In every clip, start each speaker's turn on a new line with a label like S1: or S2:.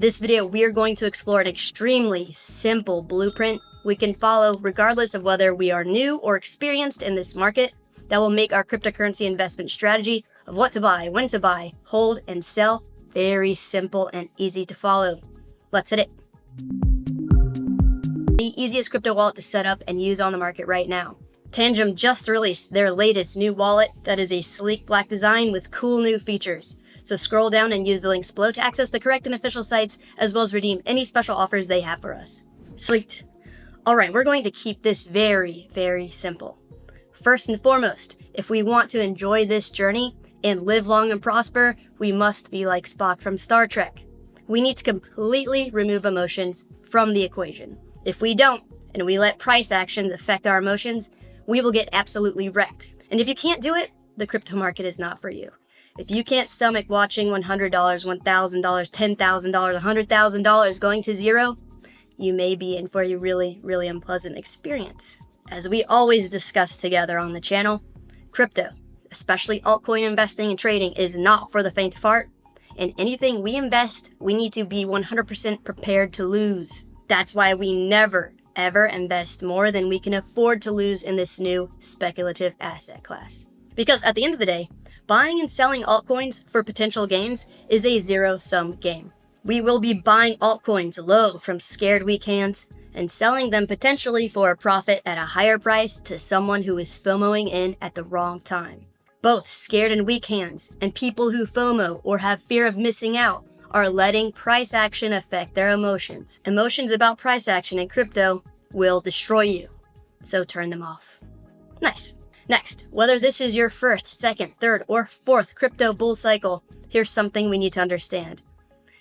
S1: This video, we are going to explore an extremely simple blueprint we can follow regardless of whether we are new or experienced in this market that will make our cryptocurrency investment strategy of what to buy, when to buy, hold, and sell very simple and easy to follow. Let's hit it. The easiest crypto wallet to set up and use on the market right now. Tangem just released their latest new wallet that is a sleek black design with cool new features. So scroll down and use the links below to access the correct and official sites, as well as redeem any special offers they have for us. Sweet. All right, we're going to keep this very, very simple. First and foremost, if we want to enjoy this journey and live long and prosper, we must be like Spock from Star Trek. We need to completely remove emotions from the equation. If we don't, and we let price actions affect our emotions, we will get absolutely wrecked. And if you can't do it, the crypto market is not for you. If you can't stomach watching $100, $1,000, $10,000, $100,000 going to zero, you may be in for a really, really unpleasant experience. As we always discuss together on the channel, crypto, especially altcoin investing and trading, is not for the faint of heart. And anything we invest, we need to be 100% prepared to lose. That's why we never, ever invest more than we can afford to lose in this new speculative asset class. Because at the end of the day, buying and selling altcoins for potential gains is a zero-sum game. We will be buying altcoins low from scared weak hands and selling them potentially for a profit at a higher price to someone who is FOMOing in at the wrong time. Both scared and weak hands and people who FOMO or have fear of missing out are letting price action affect their emotions. Emotions about price action in crypto will destroy you, so turn them off. Nice. Next, whether this is your first, second, third, or fourth crypto bull cycle, here's something we need to understand.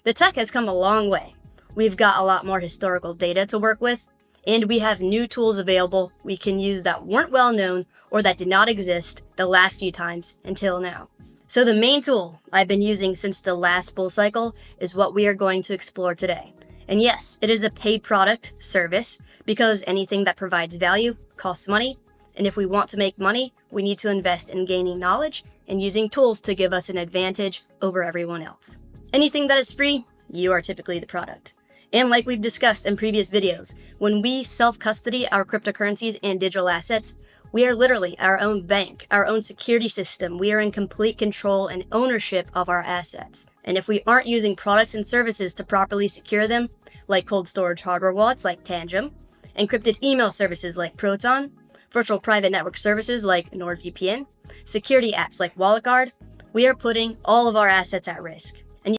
S1: The tech has come a long way. We've got a lot more historical data to work with, and we have new tools available we can use that weren't well known or that did not exist the last few times until now. So the main tool I've been using since the last bull cycle is what we are going to explore today. And yes, it is a paid product service because anything that provides value costs money. And if we want to make money, we need to invest in gaining knowledge and using tools to give us an advantage over everyone else. Anything that is free, you are typically the product. And like we've discussed in previous videos, when we self-custody our cryptocurrencies and digital assets, we are literally our own bank, our own security system. We are in complete control and ownership of our assets. And if we aren't using products and services to properly secure them, like cold storage hardware wallets like Tangem, encrypted email services like Proton, virtual private network services like NordVPN, security apps like WalletGuard, we are putting all of our assets at risk.